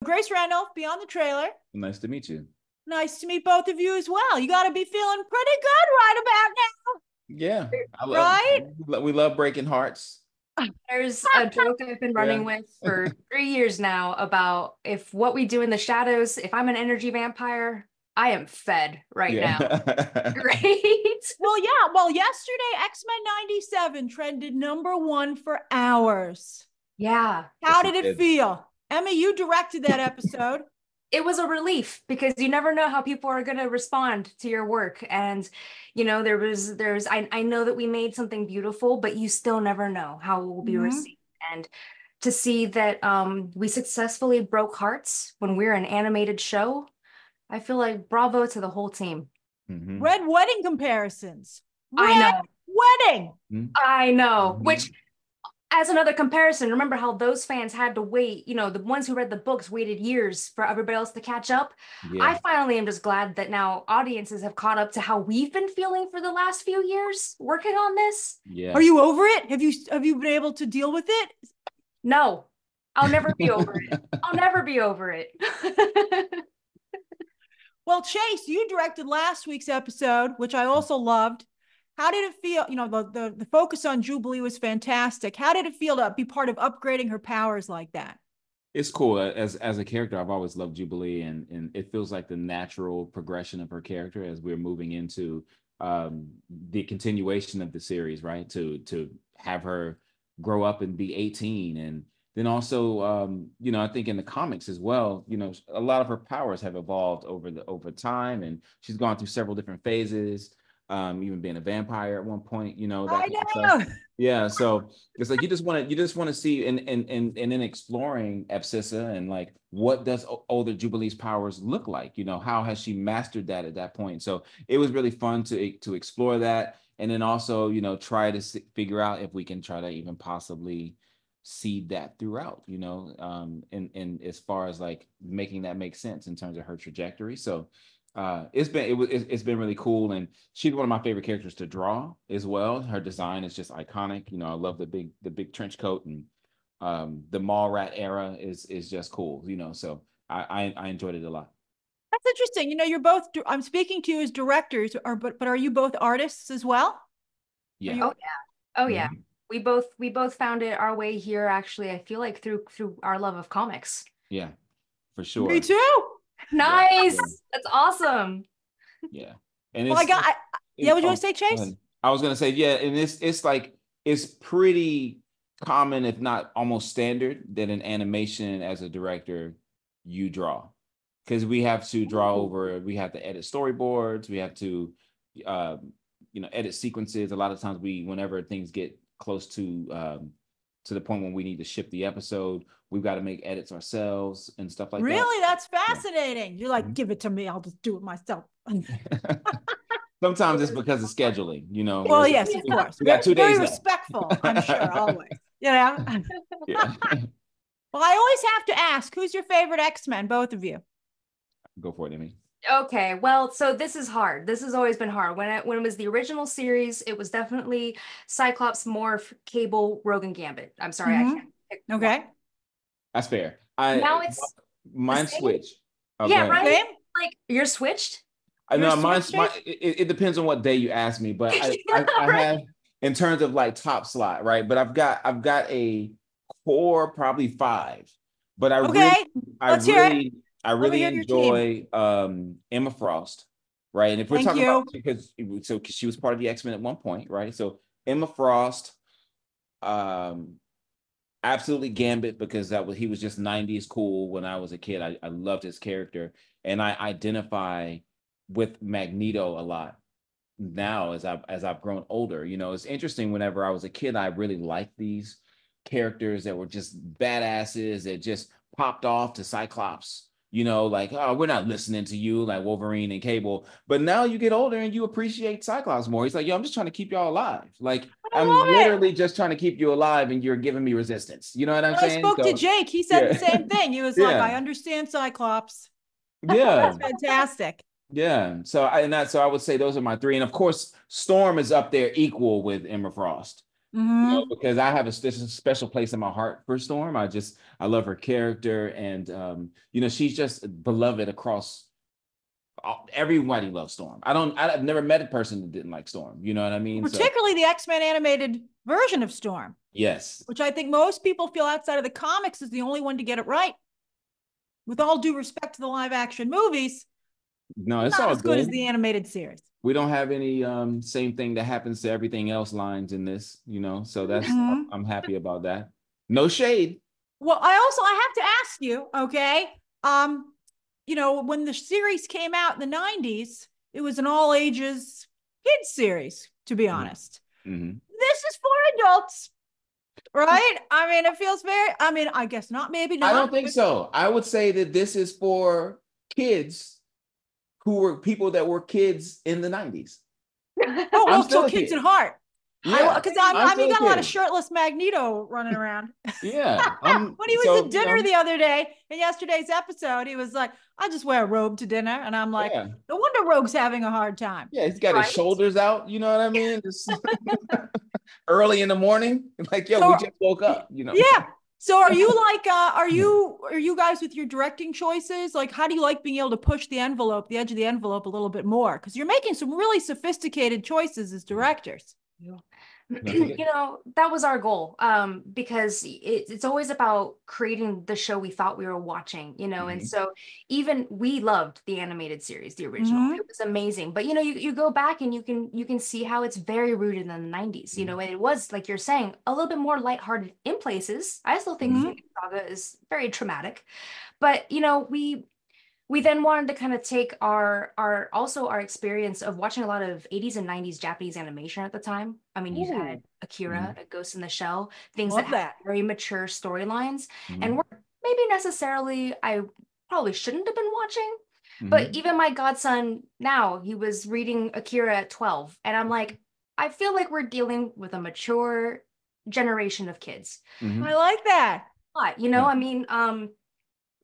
Grace Randolph, Beyond the Trailer. Nice to meet you. Nice to meet both of you as well. You got to be feeling pretty good right about now. Yeah, Right? we love breaking hearts. There's a joke I've been running with for 3 years now about if what we do in the shadows, if I'm an energy vampire, I am fed right now. Great. Well, yeah. Well, yesterday, X-Men 97 trended #1 for hours. Yeah. How did it feel? Emi, you directed that episode. It was a relief because you never know how people are going to respond to your work. And, you know, I know that we made something beautiful, but you still never know how it will be received. And to see that we successfully broke hearts when we're an animated show, I feel like bravo to the whole team. Red wedding comparisons. I know. Wedding. I know. Which, as another comparison, remember how those fans had to wait, you know, the ones who read the books waited years for everybody else to catch up. Yeah. I finally am just glad that now audiences have caught up to how we've been feeling for the last few years working on this. Yeah. Are you over it? Have you been able to deal with it? No, I'll never be over it. I'll never be over it. Well, Chase, you directed last week's episode, which I also loved. How did it feel? You know, the focus on Jubilee was fantastic. How did it feel to be part of upgrading her powers like that? It's cool. As a character, I've always loved Jubilee, and it feels like the natural progression of her character as we're moving into the continuation of the series, right? To have her grow up and be 18, and then also, you know, I think in the comics as well, you know, a lot of her powers have evolved over time, and she's gone through several different phases. Even being a vampire at one point, you know, that kind of stuff. Yeah, so it's like you just want to see and in exploring Abscissa and like what does older Jubilee's powers look like? You know, how has she mastered that at that point? So it was really fun to explore that, and then also, you know, try to figure out if we can try to even possibly seed that throughout, you know, and as far as like making that make sense in terms of her trajectory. So it's been really cool, and she's one of my favorite characters to draw as well. Her design is just iconic. You know, I love the big trench coat, and the mall rat era is just cool. You know, so I enjoyed it a lot. That's interesting. You know, you're both. I'm speaking to you as directors, but are you both artists as well? Yeah. Oh yeah. We both found it our way here. Actually, I feel like through our love of comics. Yeah, for sure. Me too. Nice. Yeah. That's awesome. Yeah. And well, yeah, would you want to say, Chase? I was going to say, yeah. And it's pretty common, if not almost standard, that in animation as a director, you draw, because we have to we have to edit storyboards. We have to, you know, edit sequences. A lot of times whenever things get close to the point when we need to ship the episode, we've got to make edits ourselves and stuff like that. Really? That's fascinating. Yeah. You're like, give it to me. I'll just do it myself. Sometimes it's because of scheduling, you know. Well, yes, of course. We got 2 days very left. Respectful, I'm sure, always. Yeah. Yeah. Well, I always have to ask, who's your favorite X-Men, both of you? Go for it, Emi. Okay, well, so this is hard. This has always been hard. When it was the original series, it was definitely Cyclops, Morph, Cable, Rogue, and Gambit. I'm sorry, I can't pick okay. one. That's fair. Now it's mine switch. Yeah, right. Same? Like you're switched. I know it depends on what day you ask me, but I have, in terms of like top slot, right? But I've got a core probably 5, but I really enjoy Emma Frost, right? And if we're talking about, because she was part of the X-Men at one point, right? So Emma Frost, absolutely Gambit, because he was just 90s cool when I was a kid. I loved his character, and I identify with Magneto a lot now as I've grown older. You know, it's interesting. Whenever I was a kid, I really liked these characters that were just badasses that just popped off to Cyclops. You know, like, oh, we're not listening to you, like Wolverine and Cable. But now you get older and you appreciate Cyclops more. He's like, yo, I'm just trying to keep y'all alive. Like, I'm literally just trying to keep you alive, and you're giving me resistance. You know what I'm saying? I spoke to Jake. He said the same thing. He was like, I understand Cyclops. Yeah. That's fantastic. Yeah. So I would say those are my 3. And of course, Storm is up there equal with Emma Frost. because I have there's a special place in my heart for Storm. I love her character, and she's just beloved across. Everybody loves Storm. I've never met a person that didn't like Storm. You know what I mean? Particularly the X-Men animated version of Storm. Yes. Which I think most people feel outside of the comics is the only one to get it right. With all due respect to the live action movies, no, it's not all as good as the animated series. We don't have any same thing that happens to everything else lines in this, so that's I'm happy about that. No shade. Well, I have to ask you, okay? When the series came out in the 90s, it was an all ages kids series, to be honest. This is for adults, right? I mean, it feels I guess not, maybe not. I don't think so. I would say that this is for kids who were people that were kids in the 90s. Oh, well, still kids at heart. Yeah, because you got a lot of shirtless Magneto running around. Yeah. When he was at dinner the other day in yesterday's episode, he was like, "I just wear a robe to dinner," and I'm like, "No wonder Rogue's having a hard time." Yeah, he's got his shoulders out. You know what I mean? Just early in the morning, like, we just woke up. Yeah. So are you like, are you guys with your directing choices? Like, how do you like being able to push the edge of the envelope a little bit more? Because you're making some really sophisticated choices as directors. That was our goal, because it's always about creating the show we thought we were watching, and so even we loved the animated series, the original. It was amazing, but you go back and you can see how it's very rooted in the 90s, and it was, like you're saying, a little bit more lighthearted in places. I still think Phoenix Saga is very traumatic, but we then wanted to kind of take our experience of watching a lot of 80s and 90s Japanese animation at the time. I mean, you had Akira, A Ghost in the Shell, things that had very mature storylines, and weren't maybe necessarily, I probably shouldn't have been watching, but even my godson now, he was reading Akira at 12, and I'm like, I feel like we're dealing with a mature generation of kids. I like that. But, I mean,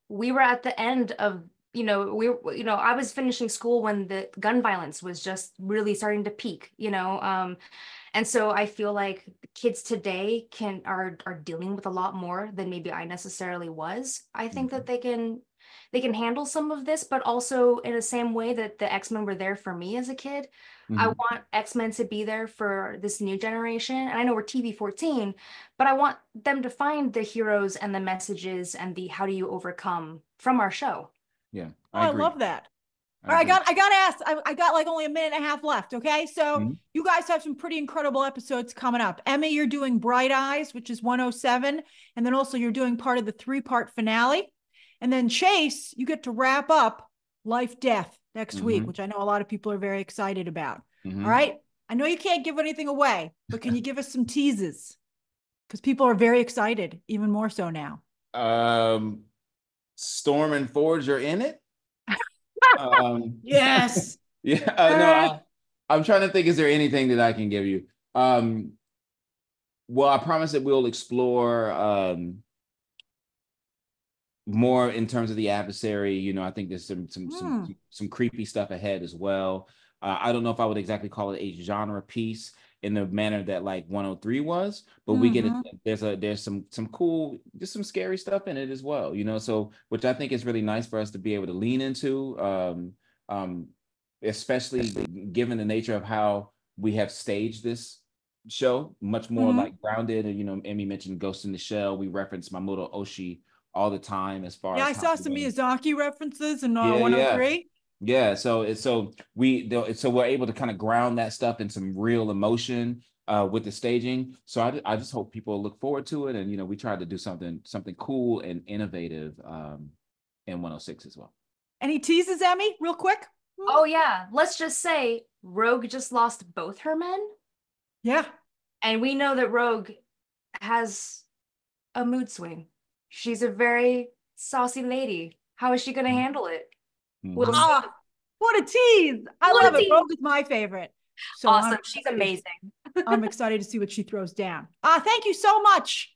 we were at the end of, I was finishing school when the gun violence was just really starting to peak, and so I feel like kids today are dealing with a lot more than maybe I necessarily was. I think that they can handle some of this, but also in the same way that the X-Men were there for me as a kid. I want X-Men to be there for this new generation. And I know we're TV-14, but I want them to find the heroes and the messages and the how do you overcome from our show. Yeah, I love that. All right, I got to ask. I got like only a minute and a half left. Okay, so you guys have some pretty incredible episodes coming up. Emi, you're doing Bright Eyes, which is 107, and then also you're doing part of the 3-part finale. And then Chase, you get to wrap up Life Death next week, which I know a lot of people are very excited about. All right, I know you can't give anything away, but can you give us some teases? Because people are very excited, even more so now. Storm and Forge are in it. Yes. Yeah. No, I'm trying to think. Is there anything that I can give you? Well, I promise that we'll explore more in terms of the adversary. I think there's some creepy stuff ahead as well. I don't know if I would exactly call it a genre piece in the manner that like 103 was, but we get there's some cool, just some scary stuff in it as well, so which I think is really nice for us to be able to lean into, especially given the nature of how we have staged this show, much more like grounded. And Emi mentioned Ghost in the Shell. We reference Mamoto Oshii all the time as far as I saw some Miyazaki references in 103. Yeah, so we're able to kind of ground that stuff in some real emotion with the staging. So I just hope people look forward to it, and we tried to do something cool and innovative in 106 as well. Any teases, Emi, real quick? Oh yeah, let's just say Rogue just lost both her men. Yeah, and we know that Rogue has a mood swing. She's a very saucy lady. How is she going to handle it? What a tease. I love it. Rogue is my favorite. So awesome. She's amazing. I'm excited to see what she throws down. Thank you so much.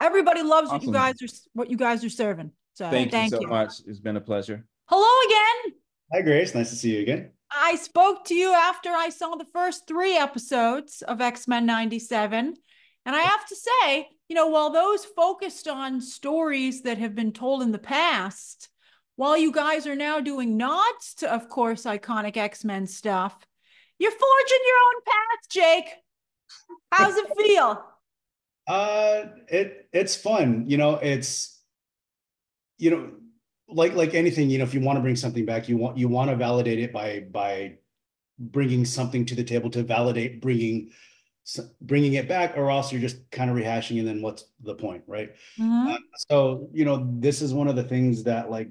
Everybody loves what you guys are serving. So thank you so much. It's been a pleasure. Hello again. Hi, Grace. Nice to see you again. I spoke to you after I saw the first 3 episodes of X-Men 97. And I have to say, while those focused on stories that have been told in the past, while you guys are now doing nods to, of course, iconic X-Men stuff, you're forging your own path, Jake. How's it feel? It's fun. It's, like anything, if you want to bring something back, you want to validate it by bringing something to the table to validate bringing it back, or else you're just kind of rehashing, and then what's the point, right? So this is one of the things that like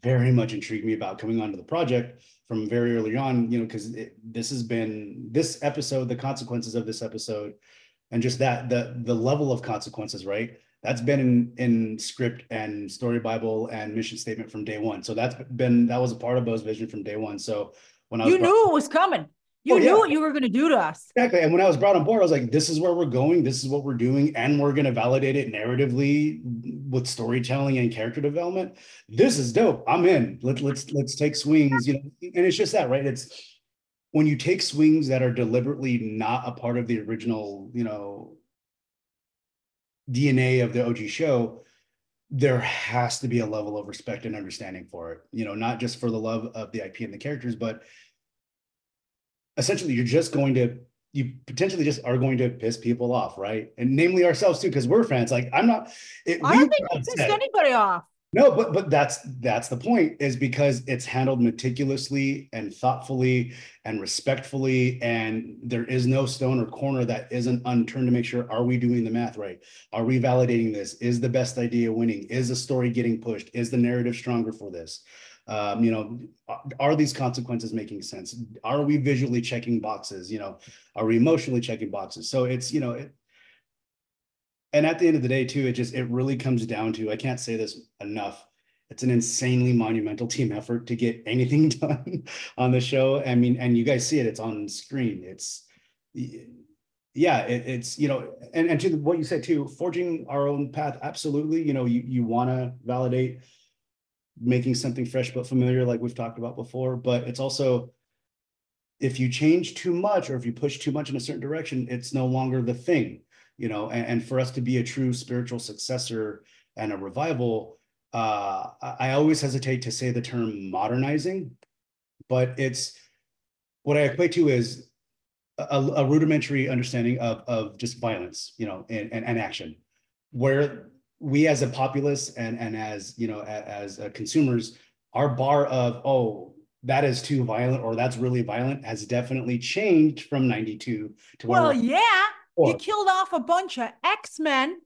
very much intrigued me about coming onto the project from very early on, because this episode, the consequences of this episode, and just that the level of consequences, right? That's been in script and story Bible and mission statement from day one. So that was a part of Bo's vision from day one. So when I was knew it was coming. You knew what you were going to do to us. Exactly. And when I was brought on board, I was like, this is where we're going. This is what we're doing. And we're going to validate it narratively with storytelling and character development. This is dope. I'm in. Let's take swings, and it's just that, right? It's when you take swings that are deliberately not a part of the original, DNA of the OG show, there has to be a level of respect and understanding for it, not just for the love of the IP and the characters, but essentially you potentially just are going to piss people off, right? And namely ourselves too, because we're fans. Like I don't think it pissed anybody off. No, but that's the point, is because it's handled meticulously and thoughtfully and respectfully, and there is no stone or corner that isn't unturned to make sure, are we doing the math right? Are we validating this? Is the best idea winning? Is the story getting pushed? Is the narrative stronger for this? Are these consequences making sense? Are we visually checking boxes? Are we emotionally checking boxes? So it's, and at the end of the day too, it really comes down to, I can't say this enough, it's an insanely monumental team effort to get anything done on the show. I mean, and you guys see it, it's on screen. It's, yeah, it's, and to what you said too, forging our own path. Absolutely. You want to validate making something fresh but familiar, like we've talked about before, but it's also, if you change too much or if you push too much in a certain direction, it's no longer the thing, and for us to be a true spiritual successor and a revival, I always hesitate to say the term modernizing, but it's what I equate to is a rudimentary understanding of just violence, and action, where we as a populace and as as consumers, our bar of, oh, that is too violent or that's really violent has definitely changed from 92 to where you killed off a bunch of X-Men,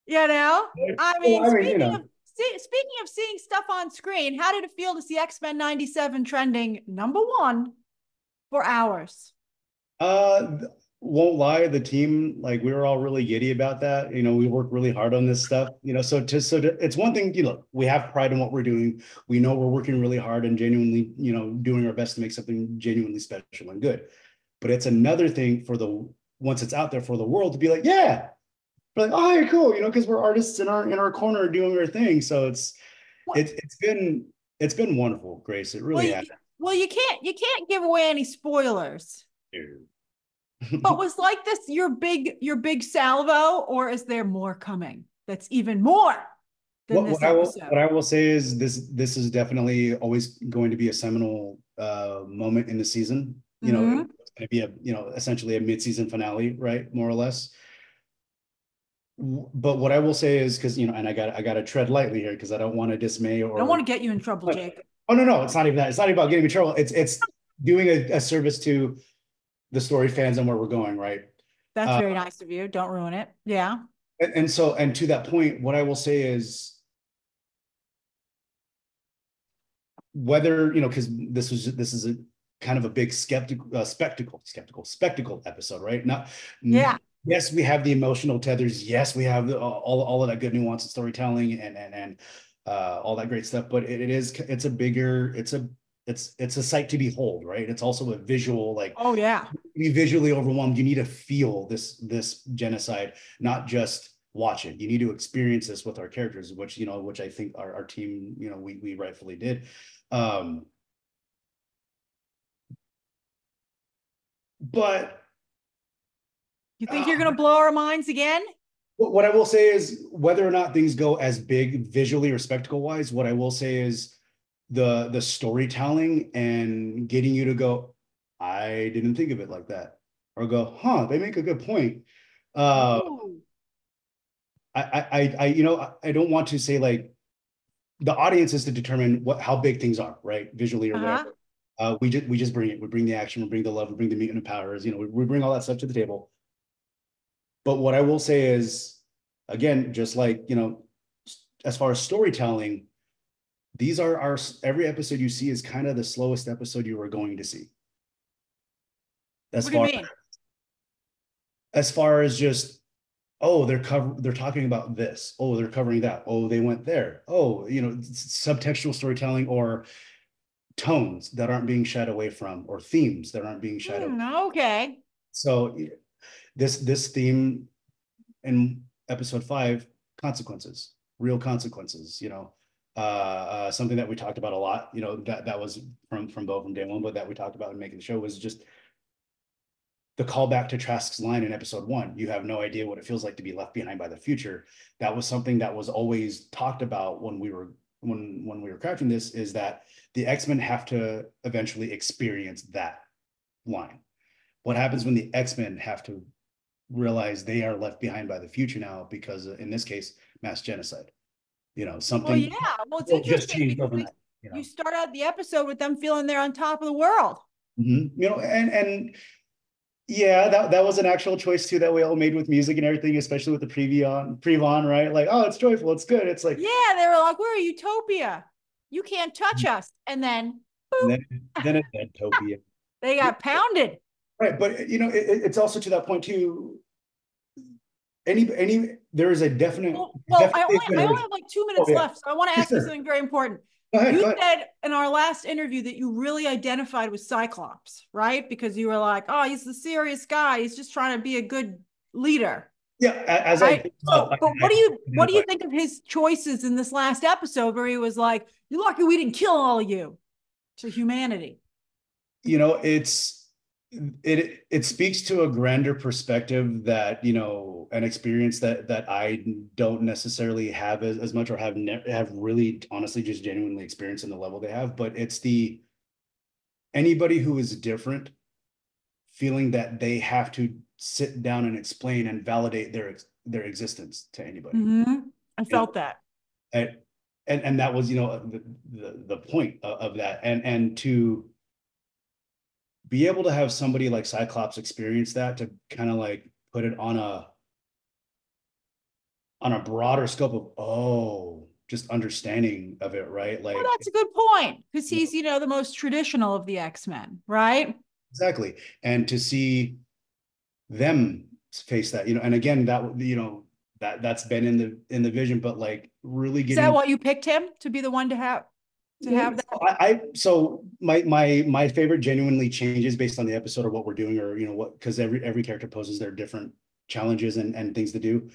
I mean, speaking of seeing stuff on screen, how did it feel to see X-Men 97 trending #1 for hours? Won't lie, the team, like, we were all really giddy about that. We worked really hard on this stuff, so it's one thing, we have pride in what we're doing. We know we're working really hard and genuinely, doing our best to make something genuinely special and good. But it's another thing once it's out there for the world to be like, yeah, we're like, oh, hey, cool, because we're artists in our corner doing our thing. So it's been wonderful, Grace. It really has. Well, you can't give away any spoilers. But was like this your big salvo, or is there more coming that's even more than this episode? What I will say is this is definitely always going to be a seminal moment in the season. It's going to be essentially a mid-season finale, right? More or less. But what I will say is, because and I got to tread lightly here because I don't want to dismay or I don't want to get you in trouble, Jake. Oh no, it's not even that. It's not about getting me in trouble. It's doing a service to the story fans and where we're going, right? That's very nice of you. Don't ruin it. Yeah. And to that point, what I will say is, whether because this is a kind of a big spectacle episode, right? Yes, we have the emotional tethers. Yes, we have all of that good nuance and storytelling and all that great stuff. But it's a sight to behold, right? It's also a visual, like, oh yeah, be visually overwhelmed. You need to feel this genocide, not just watch it. You need to experience this with our characters, which I think our team, we rightfully did. But You think you're going to blow our minds again? What I will say is, whether or not things go as big visually or spectacle wise, what I will say is the storytelling and getting you to go, I didn't think of it like that, or go, huh, they make a good point. I don't want to say, like, the audience is to determine how big things are, right? Visually or whatever. We just bring it. We bring the action, we bring the love, we bring the mutant powers, we bring all that stuff to the table. But what I will say is, again, just like, as far as storytelling, these are every episode you see is kind of the slowest episode you are going to see. What do you mean? As far as just, oh, they're talking about this. Oh, they're covering that. Oh, they went there. Oh, subtextual storytelling, or tones that aren't being shied away from, or themes that aren't being shied away. Okay. So this theme in episode 5, consequences, real consequences, something that we talked about a lot, that was from Bo from day one, but that we talked about in making the show, was just the callback to Trask's line in episode 1. You have no idea what it feels like to be left behind by the future. That was something that was always talked about when we were crafting this, is that the X-Men have to eventually experience that line. What happens when the X-Men have to realize they are left behind by the future now, because in this case, mass genocide, something. Well, yeah. Well, it's interesting because you start out the episode with them feeling they're on top of the world. And yeah, that was an actual choice too that we all made with music and everything, especially with the pre-Von, right? Like, oh, it's joyful, it's good. It's like, yeah, they were like, we're a utopia. You can't touch us. And then, boop. then it's utopia. They got pounded. Right, but it's also to that point too. There is a definite. Well, I only have like 2 minutes left, so I want to ask you something very important. You said in our last interview that you really identified with Cyclops, right? Because you were like, oh, he's the serious guy. He's just trying to be a good leader. Yeah, but what do you think of his choices in this last episode, where he was like, "You're lucky we didn't kill all of you," to humanity? It speaks to a grander perspective that, an experience that I don't necessarily have as much, or have really honestly just genuinely experienced in the level they have. But it's anybody who is different feeling that they have to sit down and explain and validate their existence to anybody. I felt that. And that was, the point of that. And to be able to have somebody like Cyclops experience that, to kind of like put it on a broader scope of, just understanding of it, right? Like, well, that's a good point, because he's, the most traditional of the X-Men, right? Exactly. And to see them face that, and again, that that's been in the vision, but like really getting. Is that why you picked him to be the one to have that? So my favorite genuinely changes based on the episode or what we're doing, or because every character poses their different challenges and things to do.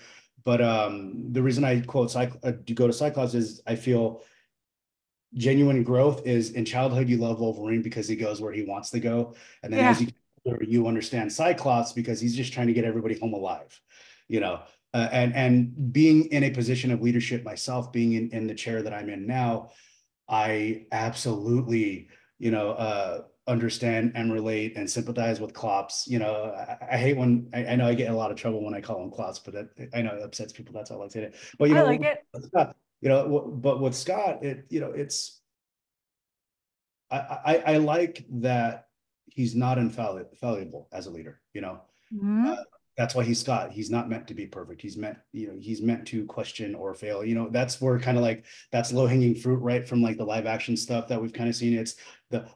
But the reason I go to Cyclops is I feel genuine growth is, in childhood you love Wolverine because he goes where he wants to go, and then as you understand Cyclops because he's just trying to get everybody home alive, and being in a position of leadership myself, being in the chair that I'm in now, I absolutely, understand and relate and sympathize with Klops. I hate when I know I get in a lot of trouble when I call him Klops, but I know it upsets people. That's all I say. But I like it. But with Scott, it's I like that he's not infallible as a leader. That's why he's Scott. He's not meant to be perfect. He's meant to question or fail. That's where kind of like that's low-hanging fruit, right? From like the live action stuff that we've kind of seen. It's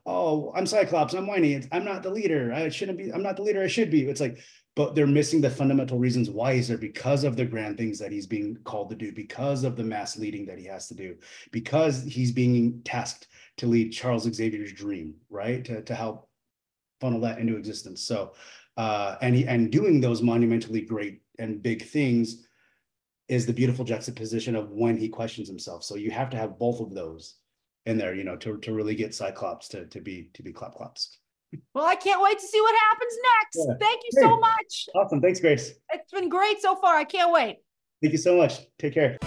I'm Cyclops, I'm whiny, I'm not the leader. I'm not the leader I should be. It's like, but they're missing the fundamental reasons why he's there, because of the grand things that he's being called to do, because of the mass leading that he has to do, because he's being tasked to lead Charles Xavier's dream, right? To help funnel that into existence. So and doing those monumentally great and big things is the beautiful juxtaposition of when he questions himself. So you have to have both of those in there, to really get Cyclops to be Clops. Well, I can't wait to see what happens next. Yeah. Thank you Great. so much. Awesome. Thanks, Grace. It's been great so far. I can't wait. Thank you so much. Take care.